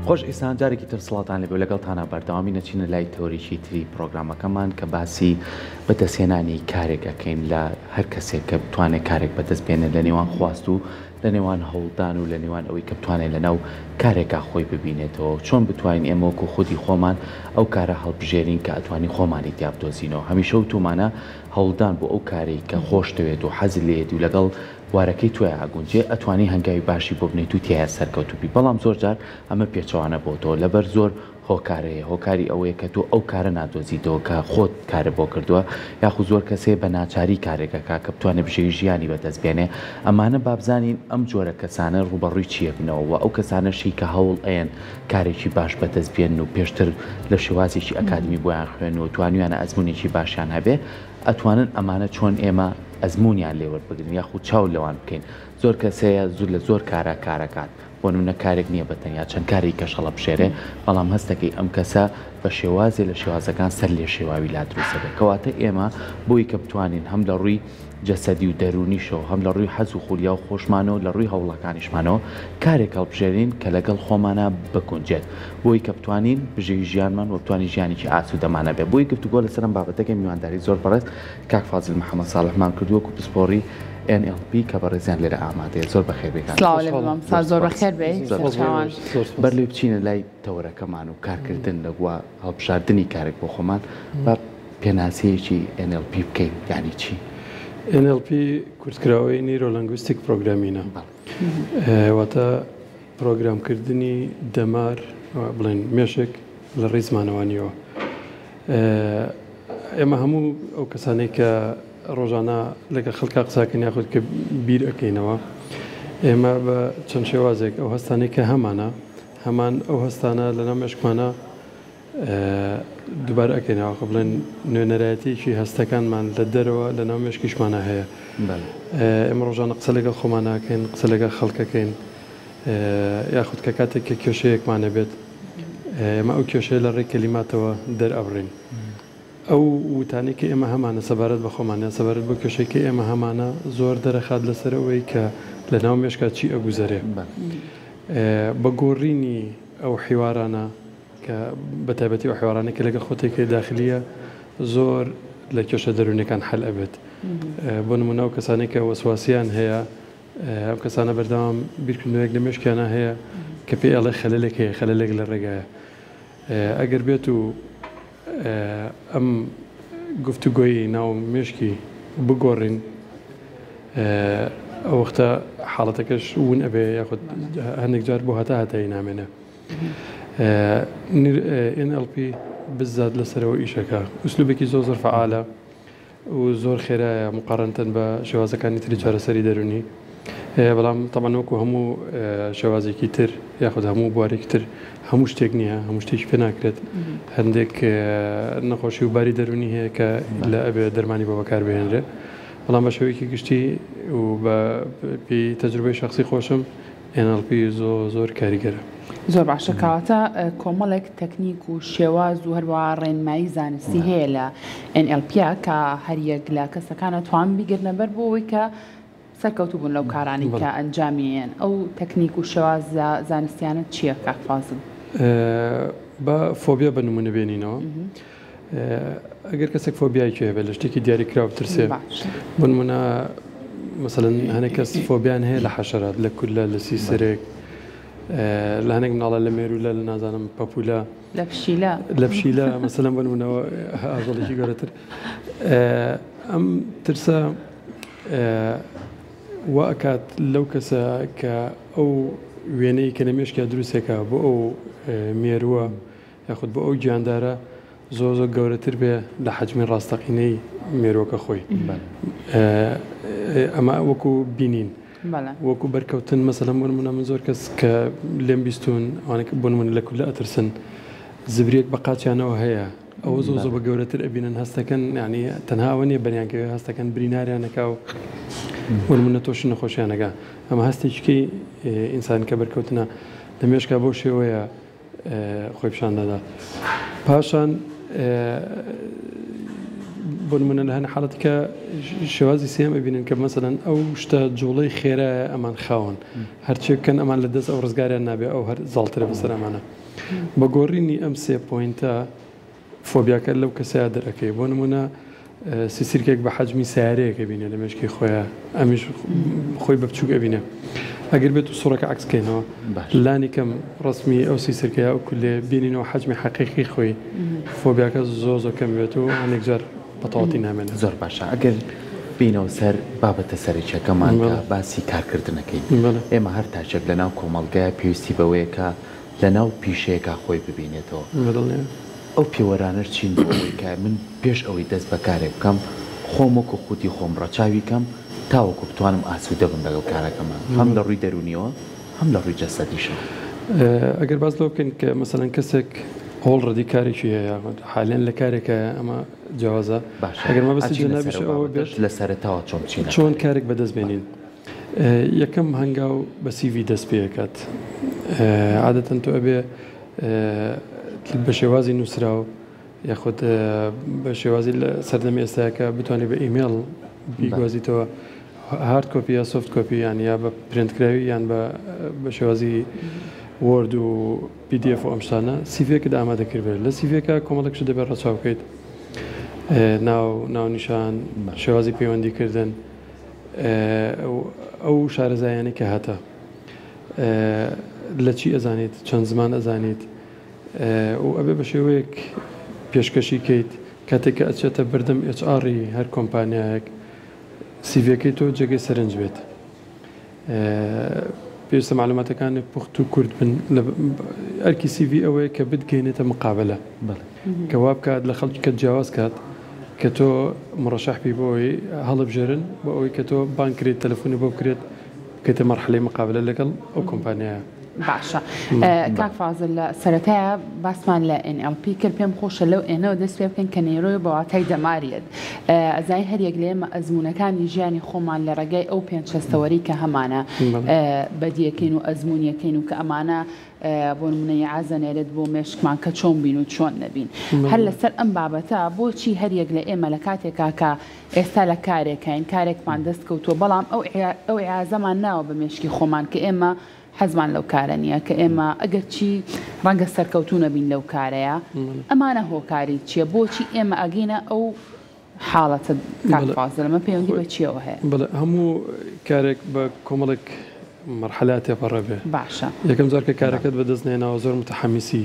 خۆش ئێستا جارێکی تر سڵاتان لەبێ لەگەڵتانە بەردەوامی نەچینە لای تەوریشی تری پرۆگرامەکەمان کە باسی بەدەستهێنانی کارێکەکەین لە هەر کەسێک کە بتوانێت کارێک بەدەستبێنێت لە نێوان خواست و لە نێوان هەوڵدان و لە نێوان ئەوەی کە بتوانێت لەناو کارێکا خۆی ببینێتەوە چۆن بتوانین ئێمە وەکو خودی خۆمان ئەو کارە هەڵبژێرین کە ئەتوانی خۆمانی تیابدۆزینەوە هەمیشە وتومانە هەوڵدان بۆ ئەو کارێک کە خۆش دەوێت و حەز لێت و لەگەڵ وارەکەی توی ئاگونجێ ئەتوانی هەنگاوی باشی بۆ بنیت و تایە سەرکەوتوبی بەڵام زۆر جار ئەمە پێچەوانە بۆ تۆ لەبەر زۆر هۆکارەیە هۆکاری ئەوەیە کە تۆ ئەو کارە نادۆزیتەوە کە خۆت کارە بۆ کردووە یاخود زۆر کەسێ بە ناچاری کارێکەکە کە بتوانێت بژێوی ژیانی بەدەستبێنێ ئەمانە بابزانین ئەم جۆرە کەسانە ڕوبەڕووی چیە بنەوە و ئەو کەسانەشی کە هەوڵ ئەیەن کارێکی باش بەدەستبێن و پێشتر لە شێوازێکی ئەکادمی بۆیان خوێن و توانیانە ئەزمونێکی باشیان هەبێ ئەتوانن ئەمانە چۆن ئێمە ئەزمونیان لێوەربگرن یاخود چاو لەوان بکەین زۆر کەسەیە زوو لە زۆر کارەکات بۆ نمونە کارێک نییە بەتەنیا چەند کاری کەشەڵە بشێرێ بەڵام هەستەکەی ئەم کەسە بە شێوازێ لە شێوازەکان سەر لێ شێواوی لا دروستە بێت کەواتە ئێمە بۆی کە بتوانین هەم لە ڕووی جەسەدی و دەرونیشەوە هەم لە ڕووی حەز و خولیا و خۆشمانەوە لە ڕووی هەوڵەکانیشمانەوە کارێک هەڵبژێرین کە لەگەڵ خۆمانە بکونجێت بۆی کە بتوانین بژێوی ژیانمان و بتوانین ژیانێکی ئاسوودەمانە بێت بۆی گفتوگۆ لەسەر ئەم بابەتەکەی میوانداری زۆر بەڕێز کاک فازڵ محەممەد ساڵحمان کردووە و پسپۆڕی NLP کە بەڕێزیان لێرە ئامادەیە زۆر بەخێر بێکان زۆر بەخێر بێ بەر لێ بچینە لای تەورەکەمان و کارکردن لەگووە هەڵبژاردننی کارێک بۆ خۆمان بە پێناسەیەکی NLP بکەین یانی چی؟ NLP کورتکراوەی نیرۆلەنگویستیک پرۆگرامینە واتە پرۆگرامکردنی دەمار بڵێن مێشک لە ڕێی زمانەوانیەوە ئێمە هەموو ئەو کەسانەی کە ڕۆژانە لەگە خەڵکا قساکەن یاخود کە بیر ئەەکەینەوە ئێمە بە چەند شێوازێک ئەو هەستانەی کە هەمان ئەو هەستانە لەناو مێشکمانە دووبارە ئەەکەینەوە خە بڵێن نوێنەرایەتێکی هەستەکانمان لە دەرەوە لە ناو مێشکیشمانە هەیە ئێمە ڕۆژانە قسە لەگەڵ خۆمانەکەین قسە لەگەڵ خەڵکەکەین یاخود کە کاتێک کە کێشەیەکمانە بێت ئێمە ئەو کێشەیە لە ڕێی کەلیماتەوە دەرئەبڕین ئەو وتانێک کە ئێمە هەمانە سەبارەت بە خۆمانە سەبارەت بۆ کێشەیەکی ئێمە هەمانە زۆر دەرەخات لەسەرەوەی کە لە ناو مێشکات چی ئەگوزەرێ بە گۆڕینی ئەو حیوارانە کە بە تایبەتی ئەو حیوارانێک کە لەگە خۆتێکی داخلیە زۆر لە کێشە دەرونەکان حەل ئەبێت بۆ نمونە ئەو کەسانێک کە وەسواسیان هەیە ئەم کەسانە بەردەوام بیرکردنەوەیەک لە مێشکیانە هەیە کە پێی ئەڵێ خەلەلێک هەیە خەلەلێک لە ڕێگایە ئەگەر بێت و ئەم گفتوگۆی ناو مێشکی بگۆڕین ئەو وەختە حاڵەتەکەش ون ئەبێ یاخود هەندێک جار بۆ هەتایی نامێنە NLP بزات لەسەرەوە ئیشەکە ئوسلوبێکی زۆر فعالە و زۆر خێرایە مقارنتن بە شێوازەکانی تری چارەسەری دەرونی بەڵام تەمان وەکو هەموو شێوازێکی تر یاخود هەموو بوارێکی تر هەموو شتێک نییە هەموو شتێکی پێ ناکرێت هەندێک نەخۆشی و باری دەرونی هەیە کە لە ئەبێ دەرمانی بۆ بەکاربهێنرێ بەڵام بە شێوەیەکی گشتی و بە پێی تەجروبەی شخصی خۆشم NLP زۆر کاریگەرە زۆر باشە کەواتە کۆمەڵێک تەکنیک و شێواز و هەروە ڕێنمایی زانستی هەیە لە NLP کە هەریەک لە کەسەکانە توان بیگرنە بەر بۆەوەی کە سەرکەوتوو بوون لەو کارانی کە ئەنجامیان ئەو تەکنیک و شێواز زانستیانە چییە کاک فازڵ؟ بە فۆبیا بە نمونە بێنینەوە ئەگەر کەسێک فۆبیایکی هەبێ لە شتێکی دیاریکراوە ترسێ بۆ نمونە مەسەڵەن هەنێک کەس فۆبیان هەیە لە حەشەرات لە کولە لە سیسەرێک لە هەنێک مناڵە لە مێرولە لە نازانم پەپولە لە پشیلە مەسەلەن بۆ نمونەوە ئاژەڵێکی گەورەتر ئەم ترسە وا ئەکات لەو کەسە کە ئەو وێنەی کە لە مێشکیا دروستێکە بۆ ئەو مێرووە یاخود بۆ ئەو گیاندارە زۆر گەورەتر بێ لە حەجمی ڕاستەقینەی مێرۆکە خۆی ئەمە وەکو بینین وەکو بەرکەوتن مەسەلەن بۆ نمونە من زۆر کەس کە لێم بیستون ئەوانێک بۆ نمونە لە کولە ئەترسن زبرێک بە قاچیانەوە هەیە ئەوە زۆ بە گەورەتر ئەبینن هەستەکەن یعنی تەنها ئەوە نیە بەریانکە هەستەکەن بریناریانەکە و بۆ نمونە تۆش نەخۆشیانەکە ئەمە هەستێکی ئینسان کە بەرکەوتنە لە مێشکا بۆ شێوەیە خۆی پیشان دەدا پاشان بۆ نمونە لە هەنە حاڵەتێکە شێوازی سێم ئەبینن کە مەسەڵەن ئەو شتە جوڵەی خێرایە ئەمان خاون هەرچێککەن ئەمان لە دەست ئەو ڕزگاریان نابێ ئەو هەر زاڵترە بەسەر ئەمانە بە گۆڕینی ئەم سێ پۆینتە فۆبیاکە لەو کەسەیە دەرەکەی بۆ نمونە سیسیرکێک بە حەجمی سیارەیەکە بینێ لە مێشکی خۆیان ئەمیش خۆی بە بچووک ئەبینێ ئەگەر بێت و سوڕەکە عکسکەینەوە لانی کەم ڕسمی ئەو سیسرکەیە ئەو کولێ بینینەوە حەجمی حەقیقی خۆی فۆبیاکە زۆر کەم بێت و هەندێک جار بەتەواتی نامێنێت زۆر باشە ئەگەر بینەوە سەر بابەتە سەرچەکەمان باسی کارکردنەکەی ئێمە هەر تاچێک لە ناو کۆمەڵگایە پێویستی بەوەیە کە لە ناو پیشەیەکە خۆی ببینێتەوە ئەو پێوەرانە چین بۆەوەی کە من پێش ئەوەی دەست بە کارێک بکەم خۆم وەکو خوتی خۆم ڕەچاوی کەم تاوەکو بتوانم ئاسوودە بم لەگەڵ کارەکەمان هەم لە ڕووی دەرونیەوە هەم لە ڕووی جەسەدیشە ئەگەر باز لەو بکەین کە مەسەڵەن کەسێک هۆڵڕەدی کارێکی هەیە حالێن لە کارێکە ئەمە جیاوازە ئەگەر مە بەستی جەنابیش ئەوە بێت لە سەرەتاوە چۆن کارێک بەدەست بێنین یەکەم هەنگاو بە سیڤی دەست پێکات عادەتەن تۆ ئەبێ بە شێوازی نووسراو یاخود بە شێوازی لە سەردەمی ئێستاکە بتوانێت بە ئیمێڵ بیگوازیتەوە هارد کۆپی یا سۆفت کۆپی یان یا بە پرینتکراوی یان بە شێوازی وەرد و PDF و ئەم شتانە سیڤێکت ئامادەکرد بێت لە سیڤێکە کۆمەڵێک شت دەبێت ڕەچاو بکەیت ناونیشان شێوازی پەیوەندیکردن ئەو شارەزایانەی کە هاتە لە چی ئەزانیت چەند زمان ئەزانیت و ئەبێ بە شێوەیەک پێشکەشی کەیت کاتێککە ئەچێتە بەردەم HR هەر کۆمپانیایەک سیڤەکەی تۆ جێگەی سەرنج بێت پێویستە معلوماتەکانی پوخت و کورد بن ئەرکی CV ئەوەیە کە بتگەینێتە مقابلە کە وا بکات لە خەڵکی کە جیاواز کات کە تۆ مڕەشەح بی بۆەوەی هەڵبژێرن بۆ ئەوەی کە تۆ بانکرێت تەلەفۆنی بۆ بکرێت بکەیتە مەرحەلەی مقابلە لەگەڵ ئەو کۆمپانیایە باشە کاک فازل لە سەرەتایە باسمان لە NLP کرد پێم خۆشە لەو ئێنەوە دەست پێ بکەن کە نێرۆی بەواتای دەمارێت ئەزای هەریەک لێمە ئەزمونونەکانی ژیانی خۆمان لە ڕێگای ئەو پێنج شەستەوەری کە هەمانە بەدیەکەین و ئەزمونیەکەین و کە ئەمانە بۆ نمونەی ئازەنێرێت بۆ مێشکمان کە چۆن بین و چۆن نەبین هەر لەسەر ئەم بابەتە بۆچی هەریەک لە ئێمە لە کاتێکا کە ئێستا لە کارێکین کارێکمان دەست کەوتووە بەڵام ئەو عازەمان ناوە بە مێشکی خۆمان کە ئێمە حەزمان لەو کارە نییە کە ئێمە ئەگەر چی ڕەنگە سەرکەوتو نەبین لەو کارەیە ئەمانە هۆکاری چییە بۆچی ئێمە ئەگەینە ئەو حاڵەتە کاکفازلەمە پەیوەندی بە چیەوە هەیە هەموو کارێک بە کۆمەڵێک مەرحەلات تێپەڕە بێ باشە یەکەم جار کە کارەکەت بەدەستنێنەوە زۆر متحەمیسی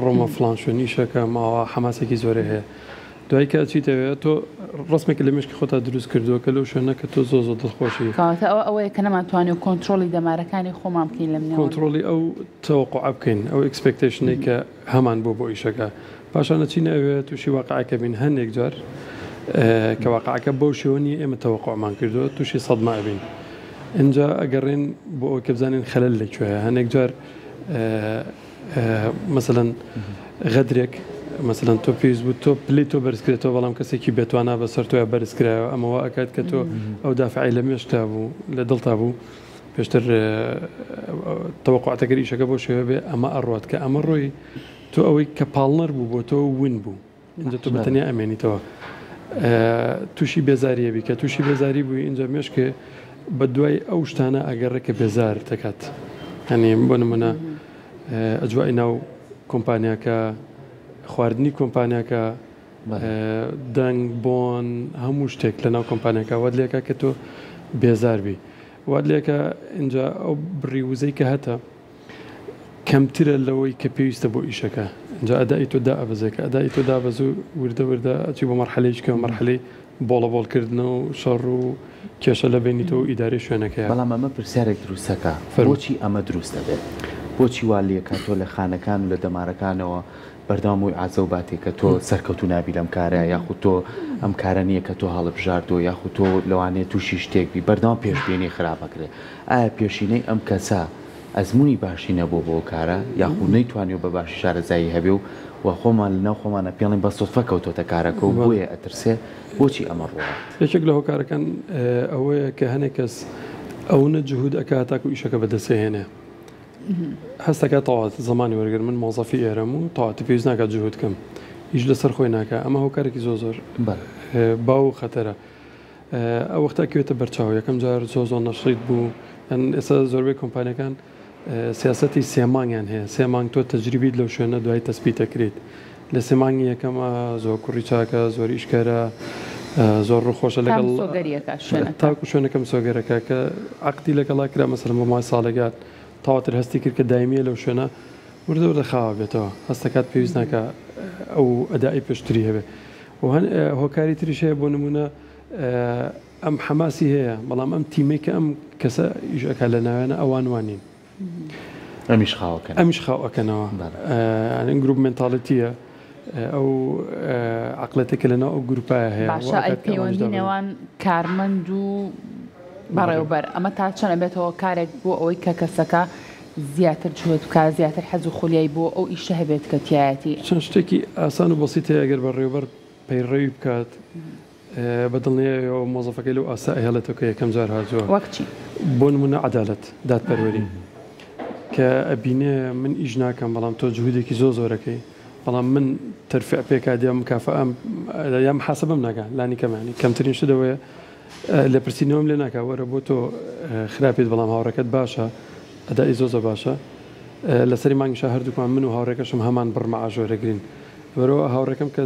ڕۆمە فڵان شوێنیشەکە ماوە حەماسێکی زۆرە هەیە دوای کە چیتەوێت تۆ ڕستمێک لە مشکی خۆتا دروست کردووە کە لەو شوێنەکە تۆ زۆر دڵخۆشی کاتە ئەوەیە کە نەماتوانێت و کۆنتترۆلی دەمارەکانی خۆمان بکەین لە کۆنتترۆلی ئەو تەوەقع بکەین ئەو ئەکسپێکتیشنەی کە هەمان بۆ ئیشەکە پاشانە چی نەوێت تووشی واقعەکە بین هەندێک جار کە واقعەکە بەو شێوەنی ئێمە تەوەقعمان کردووە تووشی سەدما بین اینجا ئەگەڕێن بۆ ئەو کە بزانین خەلەل لەکوێیە هەندێک جار مثلەن غەدرێک مثلەن تۆ پێویست بوو تۆ پلی تۆ بەرزکرێتەوە بەڵام کەسێکی بێتوانە بەسەر تۆە بەرزکرایەوە ئەمەوە ئەکات کە تۆ ئەو دافعی لە مێشتا بوو لە دڵتا بوو پێشتر تەوەقعاتەکەی ئیشەکە بۆ شێوە بێ ئەمە ئەڕات کە ئەمە ڕۆی تۆ ئەوەی کە پاڵنەر بوو بۆ تۆ ون بوو اینجا تۆ بەتەنیا ئەمێنیتەوە تووشی بێزاریە بی کە تووشی بێزاری بووی اینجا مێشکێ بە دوای ئەو شتانە ئەگەڕێکە بێزار دەکات هەنێ بۆ نمونە ئەجوای ناو کۆمپانیاکە خواردنی کۆمپانیاکە دەنگ بۆن هەموو شتێک لە ناو کۆمپانیاکە واد لێکە کە تۆ بێزاربی واد لێکە اینجا ئەو بڕیوزەی کە هەتە کەمترە لەوەی کە پێویستە بۆ ئیشەکە اینجا ئەدای تۆ دابەزێکە ئەدای تۆ دابەز و وردە ئەچی بۆ مەرحەلەیەکە مەرحەلەی بۆڵەبۆڵکردنەوە و شەڕ و کێشە لە بینیتەوە ئیداری شوێنەکەی بەڵام ئەمە پرسیارێک دروستەکە بۆچی ئەمە دروستە بێت بۆچی وا لێکە تۆ لە خانەکان و لە دەمارەکانەوە بەردەوام و عازە و باتێکە تۆ سەرکەوتو نابی لەم کارە یاخود تۆ ئەم کارە نییە کە تۆ هەڵبژاردەوە یاخود تۆ لەوانەیە تووشی شتێکبی بەردەوام پێشبێنی خراپەکرێت ئایا پێشینەی ئەم کەسە ئەزمموی باشی نەبوو بۆ کارە یاخود نەیتوانێت بە باشی شارەزایی هەبێ و خۆمان لەناو خۆمانە پێڵین بە سۆفە کەوتۆتە کارەکە و بۆیە ئەترسێ بۆچی ئەمە ڕوات یەکێک لە هۆکارەکان ئەوەیە کە هەنێک کەس ئەوە جهود ئەکا تاکو ئیشەکە بەدەستێنێ هەستەکە تەواوەت زمانی وەرگر من مۆزەفی ئێرەم و تەواتی پێویست ناکات جهود کەم هیچ لەسەر خۆی ناکە ئەمە هۆکارێکی زۆر باو خەتەرە ئەو وەختە کەوێتە بەرچاو یەکەم جار زۆر نەشریت بوو ئێستا زۆربەی کۆمپانیەکان سیاسەتی سێمانگیان هەیە سێمانگ تۆ تەجریبیت لەو شوێنە دوای تەسبیت دەکرێت لە سێمانگی یەکەمە زۆر کوڕی چاکە زۆر ئیشکارە زۆر ڕووخۆشە لەگەڵ تاکو شوێنەکەم سۆگەرەکە کە عقدی لەگەڵا کرا مەسەلەن بۆ مای ساڵێکات تاواتر هەستی کرد کە دایمیە لەو شوێنە وردە وردە خاوە بێتەوە هەستەکات پێویست ناکە ئەو ئەدای پێشتری هەبێ و هۆکاری تریش هەیە بۆ نمونە ئەم حەماسی هەیە بەڵام ئەم تیمەی کە ئەم کەسە ئیشەکە لە ناوێنە ئەوان وانین ئەمیش خاوەکەنەوە گروپ مێنتاڵەتیە ئەو عقلەتێکە لەناو ئەو گروپایە هەیە باشە ئەی پەیوەندی نێوان کارمەند و بەڕێوەبەر ئەمە تا چەند ئەبێتەوە کارێک بۆ ئەوەی کە کەسەکە زیاتر جوێت بکە زیاتر حەز و خولیای بۆ ئەو ئیشە هەبێت کە تایەتی چەند شتێکی ئاسان و بەسیط هەیە ئەگەر بەڕێوەبەر پەیڕەوی بکات بەدڵنیایەوە مۆزەفەکەی لەو ئاسا هێڵێتەوە کە یەکەم جار هاتووە وەکچی بۆ نمونە عەدالەت دادپەروەری کە ئەبینێ من ئیش ناکەم بەڵام تۆ جوهودێکی زۆرەکەی بەڵام من تەرفیع پێکات یا مکافەئەم یا محاسبەم ناکە لانی کەمانی کەمترین شتەوەیە لە پرسیینەوەم لێ ناکە وەرە بۆ تۆ خراپێت بەڵام هاوڕەکەت باشە ئەدای زۆزە باشە لەسەری مانگشە هەردووکمان من و هاوڕێکەشم هەمان بڕمە ئاژۆرەگرین بەرەوە هاوڕەکەم کە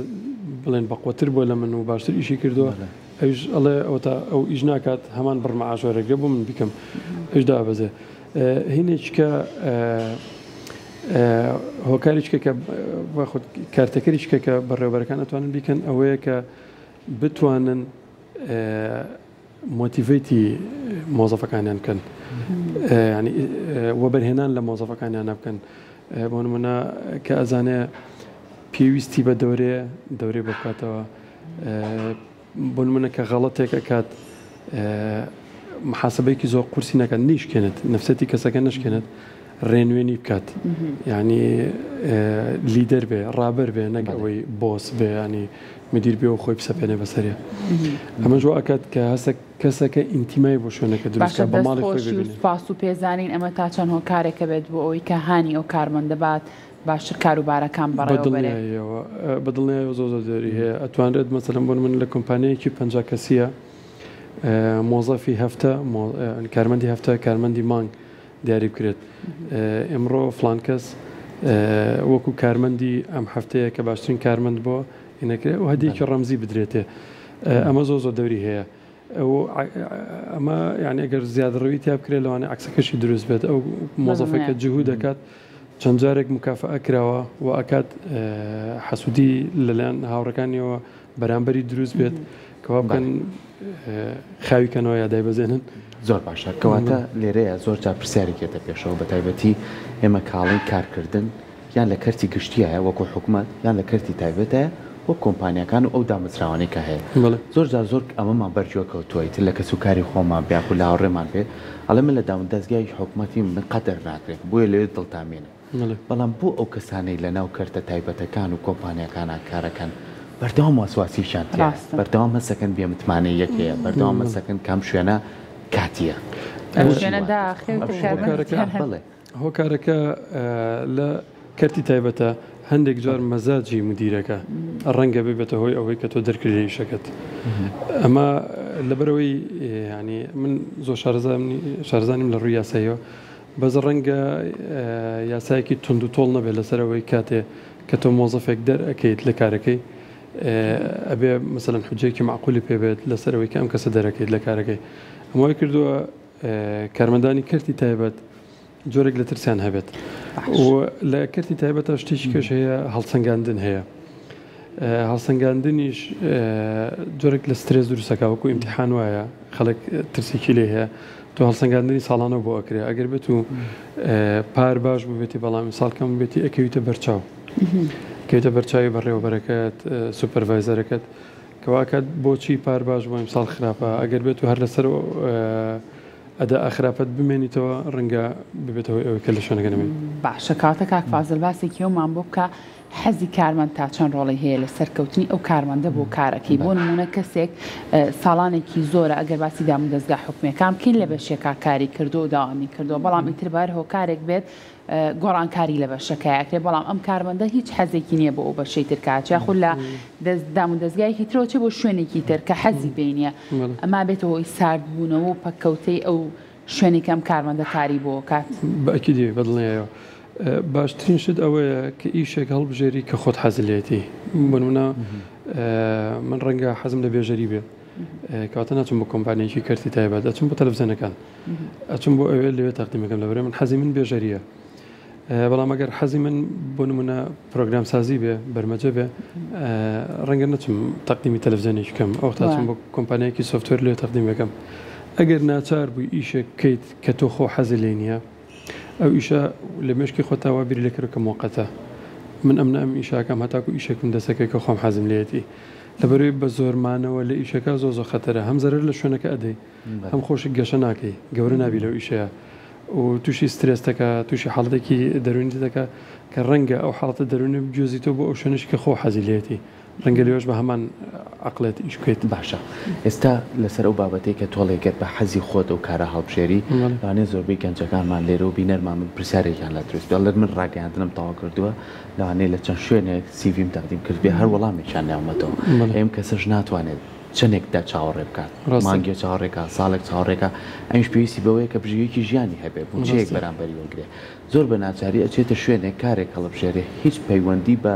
بڵێن بەقوتر بۆ لە من و باشتر ئیشی کردووە ئەوش ئەڵێ ئەو ئیش ناکات هەمان بڕمە ئاژۆرەگرێ بۆ من بیکەم ئەوش دابەزێ هینێککە هۆکاریچکە کە کارتەکەریچکە کە بەڕێوەبەرەکان ئەتوانن بیکەن ئەوەیە کە بتوانن مۆتیڤیتی مۆزەفەکانیان بکەن ینی وەبەرهێنان لە مۆزەفەکانیان نەبکەن بۆ نمونە کە ئەزانێ پێویستی بە دەورێ بکاتەوە بۆ نمونە کە غەڵەتێک ئەکات محاسبەیەکی زۆر قورسی نەکەن نیشکێنێت نەفسەتی کەسەکە نشکێنێت ڕێنوێنی بکات یعنی لیدەر بێ ڕابەر بێ نەک ئەوەی بۆس بێ ینی مدیر بێ و خۆی بسەپێنێ بەسەریە ئەمە ژۆ ئەکات کە هەستە کەسەکە ئینتیمای بۆ شوێنەکە دروستکە بە ماڵی خۆی ببینێت پاس و پێزانین ئەمە تا چەند هۆکارێکە بێت بۆ ئەوەی کە هانی ئەو کارمەند دەبات باشتر کاروبارەکان بەڕێوەبەرەوە بەدڵنیایەوە زۆر دەری هەیە ئەتوانرێت مەسەلەن بۆ من لە کۆمپانیایەکی 50 کەسیە مۆزەفی هەفتە کارمەندی هەفتە کارمەندی مانگ دیاری بکرێت ئێمڕۆ فلان کەس وەکو کارمەندی ئەم هەفتەیە کە باشترین کارمەند بۆ هینەکرێت و هەدیەکی ڕەمزی بدرێتێ ئەمە زۆر دەوری هەیە ئەمە یعنی ئەگەر زیادڕەوی تیا بکرێت لەوانێ عکسەکەشی دروست بێت ئەو مۆزەفەکە جهود دەکات چەند جارێک مکافەئە کراوە و ئەکات حەسوودی لەلایەن هاوڕەکانیەوە بەرامبەری دروست بێت کەوا بکەن خاویکەنەوە یادای بەزێنن زۆر باشە کەواتە لێرەیە زۆر جا پرسیارێکێتە پێشەوە بە تایبەتی ئێمە کاڵی کارکردن یان لە کەرتی گشتیایە وەکو حکوومەت یان لە کەرتی تایبەتە بۆ کۆمپانیەکان و ئەو دامەزراوانەی کە هەیە زۆر جار زۆر ئەمەمان بەرجۆکەوتویتر لە کەس و کاری خۆمان بیاکو لا هاوڕێمان بێ ئەڵێ من لە داون دەستگای حکوومەتی من قەدەر ناکرێت بۆیە لێ دڵتامێنە بەڵام بۆ ئەو کەسانەی لەناو کەرتە تایبەتەکان و کۆمپانیەکانە کارەکەن بەردەوام واسواسیشان بەردەوام هەسەکەن بێمتمانەی یەکەیە بەردەوام هەسەکەن کام شوێنە کاتیە هۆکارەکە لە کەرتی تایبەتە هەندێک جار مەزاجی مدیرەکە ڕەنگە ببێتە هۆی ئەوەی کە تۆ دەرکردی شەکەت ئەمە لەبەرەوەی ینی من زۆر شارزانیم لە ڕووی یاساییەوە بەز ڕەنگە یاسایەکی تونند و تۆڵ نەبێت لەسەرەوەی کاتێ کە تۆ مۆزەفێک دەرەکەیت لە کارەکەی ئەبێ مەسەلەن حجەیەکی معقولی پێبێت لەسەرەوەی کە ئەم کەسە دەرەکەیت لە کارەکەی ئەمەوەی کردووە کارمەندانی کەرتی تایبەت جۆرێک لە ترسیان هەبێت و لە کەرتی تایبەتە شتێکی کەش هەیە هەڵسەنگاندن هەیە هەڵسەنگاندنیش جۆرێک لە سترێس دروستەکە وەکو ئیمتیحان وایە خەڵک ترسێکی لێ هەیە تۆ هەڵسەنگاندنی ساڵانە بۆ ئەکرێ ئەگەر بێت و پار باش ببێتی بەڵام ساڵکەم بێتی ئەکەویتە بەرچاو کەویتە بەرچاوی بەڕێوەبەرەکەت سوپەرڤایزەرەکەت کەواکات بۆچی پار باش بۆ ئیمساڵ خراپە ئەگەر بێت و هەر لەسەر ئەدا ئەخراپەت بمێنیتەوە ڕەنگە ببێتەوە ئەوەی کە لە شوێنەکە نەبێت باشە کاتە کاک فازڵ باسێکی ئەومان بۆ بکە حەزی کارمەند تا چەند ڕۆڵی هەیە لە سەرکەوتنی ئەو کارمەندە بۆ کارەکەی بۆ نمونە کەسێک ساڵانێکی زۆرە ئەگەر باسی دام و دەستگا حکومەکان بکەین لە بەشێکا کاری کردو و داوامی کردو بەڵام ئیتر بار هۆکارێک بێت گۆڕانکاری لە بەشەکەیەکرێ بەڵام ئەم کارمەندە هیچ حەزێکی نییە بۆ ئەو بەشەی ترکاچیا خو لە دام و دەستگایەکی ترۆچێ بۆ شوێنێکی تر کە حەزی بینە ئەما بێتەوە هۆی ساردبوونەوە و پەککەوتەی ئەو شوێنی کەم کارمەندە کاری بۆ کات بەئەکیدی بەدڵنیایەوە باشترین شت ئەوەیە کە ئیشێک هەڵبژێری کە خۆت حەزلێتی بنمونە من ڕەنگە حەزم لە بێژەری بێ کەواتە ناچم بۆ کۆمپانیەکی کەرتی تایبەت ئەچم بۆ تەلەڤیزیۆنەکان ئەچم بۆ ئەوێ لەوێ تەقدیمەکەم لەبەرێ من حەزی من بێژەریە بەڵام ئەگەر حەزی من بۆ نمونە پرۆگرام سازی بێ بەرمەجە بێ ڕەنگە نەچم تەقدیمی تەلەڤیزیۆنێکی بکەم ئەو تاچم بۆ کۆمپانیەکی سۆفتوێر لێ تەقدیمەکەم ئەگەر ناچار بووی ئیشێک بکەیت کە تۆ خۆ حەزی لێ نییە ئەو ئیشە لە مێشکی خۆتاوا بیری لێکرد کە موقەتە من ئەم ئیشاکەم هەتاکو ئیشێکم دەسەکەی کە خۆم حەزم لێتی لەبەرەوەی بە زۆرمانەوە لە ئیشەکە زۆ خەتەرە هەم زەرەر لە شوێنەکە ئەدەی هەم خۆشی گەشە ناکەی گەورە نابی لەو ئیشەیە و تووشی سترێس دەکە تووشی حاڵەتێکی دەرونی دەکە کە ڕەنگە ئەو حاڵەتە دەرونی بجۆزی تۆ بۆ ئەو شوێنشی کە خۆ حەزی لێتی ڕەنگە لێوەش بە هەمان عقلێت ئیش بکەیت باشە ئێستا لەسەر ئەو بابەتەی کە تۆڵێکێت بە حەزی خۆت و کارە هەڵبژێری لەوانەیە زۆربەی گەنجەکانمان لێرە و بینەرمان من پرسیارێکیان لە دروست بێت من ڕاگەیاندنم تەواو کردووە لەوانەیە لە چەند شوێنێک سیڤیم تەقدیم کرد بێ هەر وەڵامێکیان ناومەتەوە ئێم کەسەش ناتوانێت چەندێکدا چاوەڕێ بکات مانگێ چاوەڕێکە ساڵێک چاوەڕێکە ئەمیش پێویستی بەوەیە کە بژێکی ژیانی هەبێ بچەیەک بەرامبەری وەگرێ زۆر بە ناچاری ئەچێتە شوێنێک کارێک هەڵبژێرێ هیچ پەیوەندی بە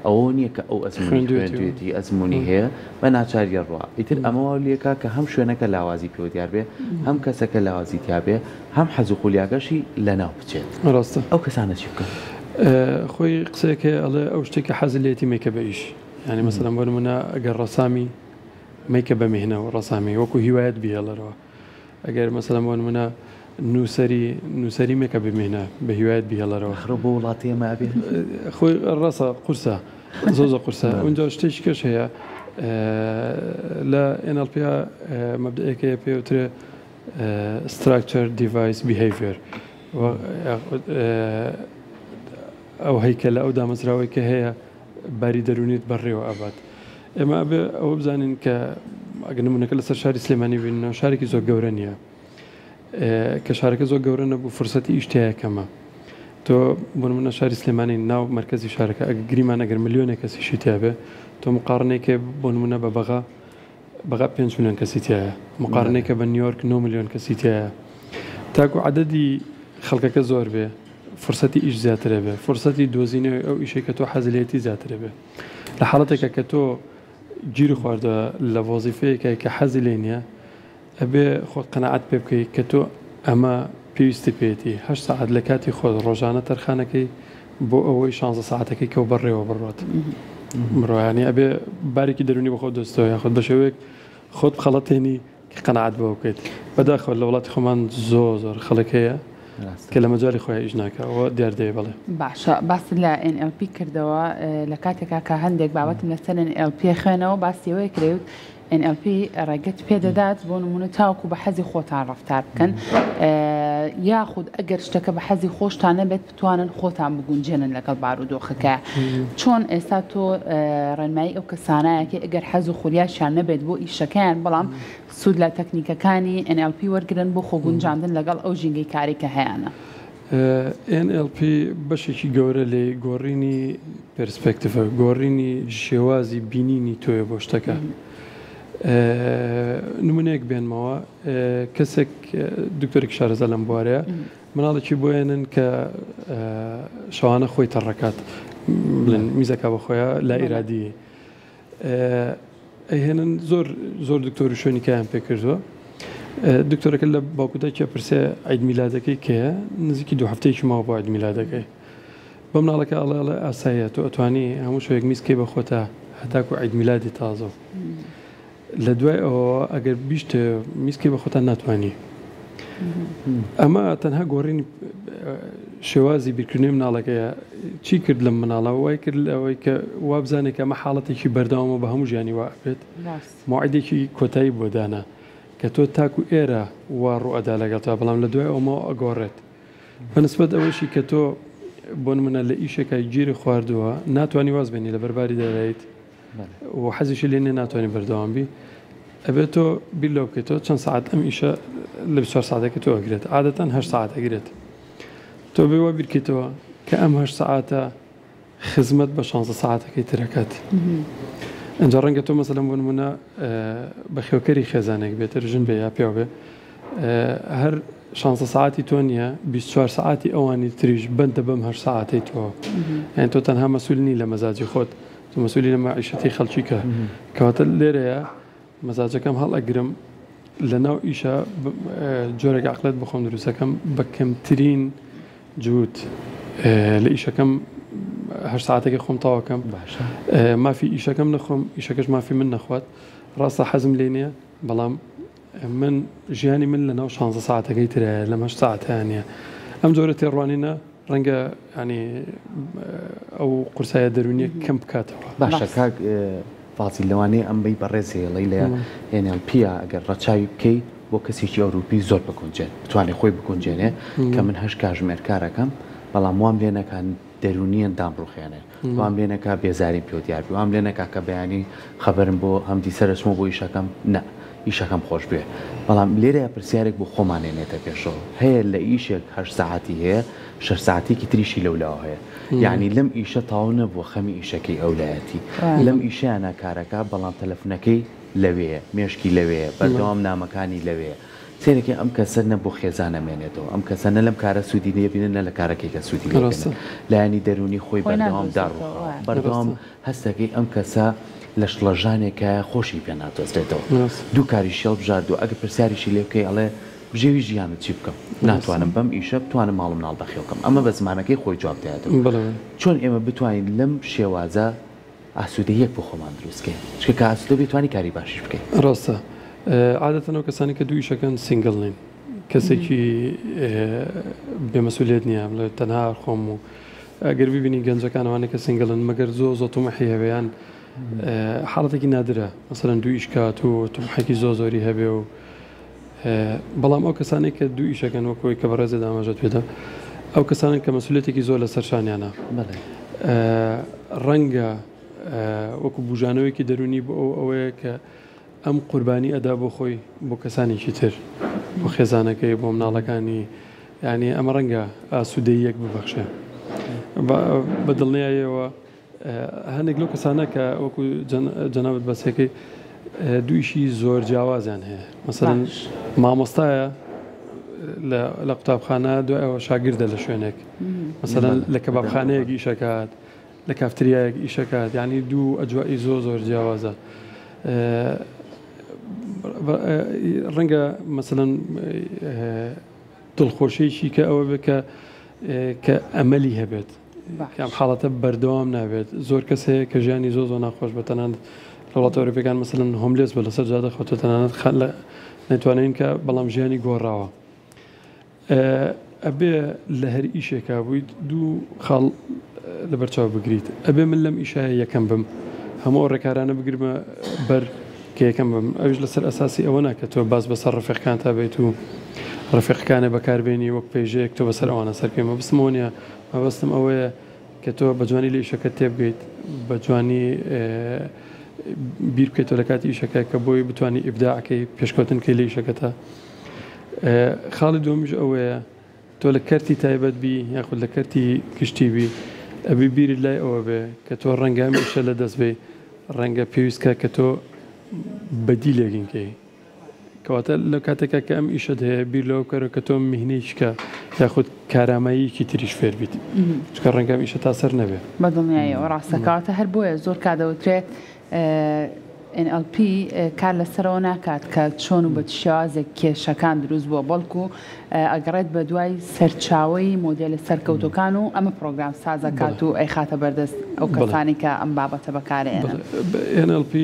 ئەوە نییە کە ئەو ئەزمونێتی ئەزمموی هەیە بە ناچاریە ڕوا ئیتر ئەمەوە لێکا کە هەم شوێنەکە لاوازی پێوە دیار بێ هەم کەسەکە لاوازی تیاابێ هەم حەز و خولیاگەشی لە ناو بچێت ڕاستە ئەو کەسانە چی بکەن خۆی قسەیەکە ئەڵێ ئەو شتێکی حەز لێتی میکە بە ئیش ینی مەسەلەن بۆ نمونە ئەگەر ڕەسامی میکە بە میهنەوە ڕەسامی وەکو هیوایەت بهێڵەرەوە ئەگەر مەسەلەن بۆ نمونە نووسری مێکە بمێنە بە هیوایەت بهێڵەرەوە خڕ بۆ وڵاتیەمە بێ خۆی ڕاستە قورسە زۆ قورسە اونجا شتێکی کەش هەیە لە NLP مەبدەیەکەیە پێوترێ structure device behavior ئەو هەیکەلە ئەو دامەزراوەی کە هەیە باری دەرونیت بەڕێوە ئابات ئێمە ئەبێ ئەوە بزانین کە ئەگەر نمونەکە لەسەر شاری سلێمانی بینەوە شارێکی زۆر گەورە نییە کە شارەکە زۆر گەورە نەبوو فرسەتی ئیشتیایەکەمە تۆ بۆ نمونە شاری سلێمانی ناو مرکزی شارەکە ئەگە گریمان ئەگەر ملیۆنێک کەسیشی تیاابێ تۆ مقارنێکە بۆ نمونە بە بەغا 5 ملیۆن کەسی تایە مقارنێکە بە نیویۆرک 9 ملیۆن کەسی تایە تاکو عدەدی خەڵکەکە زۆر بێ فرسەتی ئیش زیاترە بێ فرسەتی دۆزینەوەی ئەو ئیشەی کە تۆ حەزلێتی زیاترە بێ لە حاڵەتێکە کە تۆ گیری خواردە لە وەزیفەیەکە کە حەزی لێ نییە ئەبێ خۆت قەنەعەت پێ بکەیت کە تۆ ئەمە پێویستی پێێتی 8 ساعت لە کاتی خۆت ڕۆژانە تەرخانەکەی بۆ ئەوەی 16 ساعتەکەی کە بەڕێوە بڕات مرۆیانی ئەبێ بارێکی دەرونی بە خۆت دەستەوە یا خۆت بە شێوەیەک خۆت بخەڵەتێنی کە قەنەعەت بۆ بکەیت بەداخەوە لە وڵاتی خۆمان زۆر خەڵک هەیە کە لە مەجای خۆی ئیش ناکەەوە دیاردەیە بڵێ باشە باسی لە NLP کردەوە لە کاتێکا کە هەندێک بابەتم لەسەر NLP خوێنەوە باسیەوەی کرێت NLP ڕێگەت پێدەدات بۆ نمونە تاوکو بە حەزی خۆتان ڕفتار بکەن یاخود ئەگەر شتەکە بە حەزی خۆشتان نەبێت بتوانن خۆتان بگونجێنن لەگەڵ بارودۆخەکە چۆن ئێستا تۆ ڕێنمایی ئەو کەسانایەکە ئەگەر حەز و خولیاشیان نەبێت بۆ ئیشەکەیان بەڵام سوود لە تەکنیکەکانی NLP وەرگرن بۆ خۆگونجاندن لەگەڵ ئەو ژینگەی کارێکە هەیەە NLP بەشێکی گەورە لێ گۆڕینی پرسپێکتیڤە گۆڕینی شێوازی بینینی تۆیە بۆ شتەکە نمونەیەک بێنمەوە کەسێک دکتۆرێک شارەزە لەم بوارەیە مناڵێکی بۆێنن کە شەوانە خۆی تەڕەکات بڵێن میزەکە بە خۆیان لا ئیرادی ئەهێنن زۆر دکتۆر و شوێنی کایان پێ کردووە دکتۆرەکە لە باوکوداکیە پرسێ عید میلادەکەی کەیە نزیکی 2 هەفتەیەکی ماوە بۆ عید میلادەکەی بە مناڵەکە ئەڵێ ئاساییە تۆ ئەتوانی هەموو شوێک میسکەی بە خۆتە هەتاکو عید میلادی تازە لە دوای ئەوە ئەگەر بیشتە میسکی بە خۆتان ناتوانانی ئەمە تەنها گۆڕینی شێوازی بیرکردنی مناڵەکەیە چی کرد لە مناڵە وای کرد ئەوەی کە وابزانێک ئەمە حاڵەتێکی بەردەوامە بە هەموو ژیانی وا بێت موعیدێکی کۆتایی بۆ دانا کە تۆ تاکو ئێرە وا ڕوئەدا لەگەڵ تا بەڵام لە دوای ئەومە ئەگۆڕێت بەنسبەت ئەوەشی کە تۆ بۆ نمونە لە ئیشێکە گیری خواردووە ناتوانانی واز بێنی لە بەرباری دەدایت و حەزیشی لێنێ ناتوانانی بەردەوام بی ئەبێت تۆ بیر لەو بکەیتەوە چەند ساعت ئەم ئیشە لە 24 ساعتێکە تۆ ئەگرێت عادەتەن 8 ساعت ئەگرێت تۆ بێوە بیرکەیتەوە کە ئەم 8 ساعتە خزمەت بە 16 ساعتەکەی ترەکەت ئەنجا ڕەنگە تۆ مەسەلەن بۆ نمونە بە خێوکەری خێزانێک بێتتر ژن بێ یا پێو بێ هەر 16 ساعتی تۆ نییە 24 ساعتی ئەوانی تریش بەندە بەم 8 ساعتی تۆ یان تۆ تەنها مەسئولنی لە مەزاجی خۆت تۆ مەسئولی لە مەعیشەتی خەڵکی کە کەواتە لێرەیە مەزاجەکەم هەڵئەگرم لە ناو ئیشە جۆرێک عقلت بخۆم دروستەکەم بە کەمترین جووت لە ئیشەکەم 8 ساعتێکی خۆم تاواکەم مافی ئیشەکەم نەخۆم ئیشەکەش مافی من نەخوات ڕاستە حەزم لێ نییە بەڵام من ژیانی من لە ناو 16 ساعتەکەی ترە لە 8 ساعتیانە ئەم جۆرە تێڕوانینە ڕەنگە ینی ئەو قورسایە دەرونیە کەم بکاتەوە باشە کاک فازی لەوانەیە ئەم بەی بەڕێزێڵی لە NLP ئەگەر ڕەچاوی بکەیت بۆ کەسێکی ئەوروپی زۆر بکونجێت بتوانێت خۆی بکونجێنێ کە من هەش کاژمێر کارەکەم بەڵام وام لێنەکان دەرونیان دامڕوخێنێ وام لێنەکە بێزاری پێ دیاربی وام لێنەکە کە بەیانی خەبەرم بۆ هەمدی سەرچمە بۆ ئیشەکەم نە ئیشەکەم خۆش بێ بەڵام لێرە پرسیارێک بۆ خۆمانێنێتە پێشەوە هەیە لە ئیشێک 8 ساعتی هەیە 6 ساعتێکی تریشی لەولاوە هەیە یعنی لەم ئیشە تاو نەبووە خەمی ئیشەکەی ئەولایەتی لەم ئیشیانە کارەکە بەڵام تەلەفونەکەی لەوەیە مێشکی لەوەیە بەردەوام نامەکانی لەوەیە سێرەکە ئەم کەسە نە بۆ خێزانەمێنێتەوە ئەم کەسە نە لەم کارە سوودی نێبینە نە لە کارەکەی کە سوودی لایانی دەرونی خۆی بەردەوام داڕوە بەردەوام هەستەکەی ئەم کەسە لە شڵەژانێکە خۆشی پێ ناتۆزرێتەوە دوو کاریشی هەڵبژاردووە ئەگە پرسیاریشی لێ بکەی ئەڵێ بژێوی ژیانت چی بکەم ناتوانم بەم ئیشە بتوانم ماڵم ناڵ بەخێوکەم ئەمە بە زمانەکەی خۆی جواب دێتەوە چۆن ئێمە بتوانین لەم شێوازە ئاسوودەیەک بۆ خۆمان دروستکەین چکە کە ئاسوودە بتوانی کاری باشیش بکەین ڕاستە عادەتەنەوە کەسانی کە دوو ئیشەکەن سینگڵ نین کەسێکی بێمەسئولیت نییە لە تەنها خۆم و ئەگەر ببینی گەنجەکانەوانێک کە سینگڵن مەگەر زۆ تومەحی هەبێیان حاڵەتێکی نادرە مەسەلەن دوو ئیشکات و تومحێکی زۆری هەبێ و بەڵام ئەو کەسانێک کە دوو ئیشەکەن وەکۆی کە بەڕێزە داماژەت پێدا ئەو کەسانن کە مەسئولیتێکی زۆر لەسەر شانیانە ڕەنگە وەکو بژانەوەیکی دەرونی بۆ ئەوەیە کە ئەم قوربانی ئەدا بۆ خۆی بۆ کەسانێکی تر بۆ خێزانەکەی بۆ مناڵەکانی یعنی ئەمە ڕەنگە ئاسوودەیەک ببەخشێ بە دڵنیایەوە هەندێک لەو کەسانە کە وەکو جەنابەت بەسێکەی دوویشی زۆر جیاوازیان هەیە مەسەلەن مامۆستایە لە قوتابخانە دوایەوە شاگردە لە شوێنێک مەسەلەن لە کەبابخانەیەک ئیشەکات لە کافتریایەک ئیشەکات یعنی دوو ئەجوایی زۆر جیاوازە ڕەنگە مەسەلەن دڵخۆشیێکی کە ئەوە بێ کە ئەمەلی هەبێت کەم حاڵەتە بەردەوام نابێت زۆر کەس هەیە کە ژیانی زۆر ناخۆش بە تەنانەت لە وڵاتە ئەوروپیەکان مەسەلەن هۆملێس بە لەسەر جادە خۆتە تەنانەت نەتوانین کە بەڵام ژیانی گۆڕاوە ئەبێ لە هەر ئیشێکا بوویت دوو خاڵ لە بەرچاو بگریت ئەبێ من لەم ئیشایە یەکەم بم هەموو ڕێکارانە بگرمە بەر کە یەکەم بم ئەوش لەسەر ئەساسی ئەوە ناکە تۆ باز بەسەر ڕفیقەکان تا بێت و ڕفیقەکانە بەکاربێنی وەک پێیژەیەک تۆ بەسەر ئەوانە سەر پێمە بستمەوە نیە مەبەستم ئەوەیە کە تۆ بە جوانی لە ئیشەکەت تێبگەیت بە جوانی بیر بکەیتەوە لە کاتی ئیشەکە کە بۆی بتوانانی ئیبداعەکەی پێشکەوتنکەی لە ئیشەکەتە خاڵی دومیش ئەوەیە تۆ لە کەرتی تایبەت بی یاخود لە کەرتی گشتی بی ئەبی بیری لای ئەوە بێ کە تۆ ڕەنگە ئیشە لە دەست بێ ڕەنگە پێویستکە کە تۆ بەدی لێگینکەی کەواتە لە کاتێکە کە ئەم ئیشت هەیە بیر لەوە کەرە کە تۆ میهنەیەکە یاخود کاراماییکی تریش فێر بیت چکە ڕەنگەم ئیشە تا سەر نەبێ بەدڵنیایەوە ڕاستەکەواتە هەر بۆیە زۆر کادەوترێت NLP کار لەسەرەوە ناکات کە چۆن و بە شێوازێک کێشەکان دروست بووە بەڵکو ئەگەڕێت بە دوای سەرچاوی مۆدێلە سەرکەوتەکان و ئەمە پرۆگرام سازەکات و ئەی خاتە بەردەست ئەو کەسانی کە ئەم بابەتە بەکارێنن NLP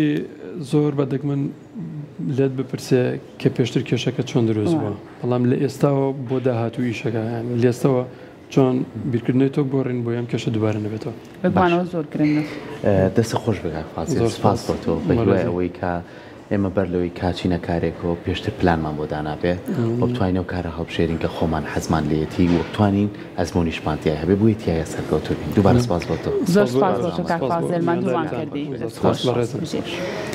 زۆر بەدەک من لێت بپرسێ کە پێشتر کێشەکە چۆن دروست بووە بەڵام لە ئێستاوە بۆ داهاتوو ئیشەکە لە ئێستاوە چۆن بیرکردنەوەی تۆ بۆڕین بۆ ئەم کێشە دووبارە نەبێتەوە بگوانەوە زۆر گرنگە دەستە خۆش بگات سپاس بۆ تۆ بەهوای ئەوەی کە ئێمە بەر لەوەی کاچینە کارێکەوە پێشتر پلانمان بۆ دانابێ و بتوانینەوە کارە هەڵبژێرین کە خۆمان حەزمان لێتی و بتوانین ئەزممویشمانتیای هەبێ بۆی تایە سەرکەوتوبین دووبارە سپاس بۆ تۆ زۆر سپاس بۆ تۆ کاک فازڵ ماندووان کردی.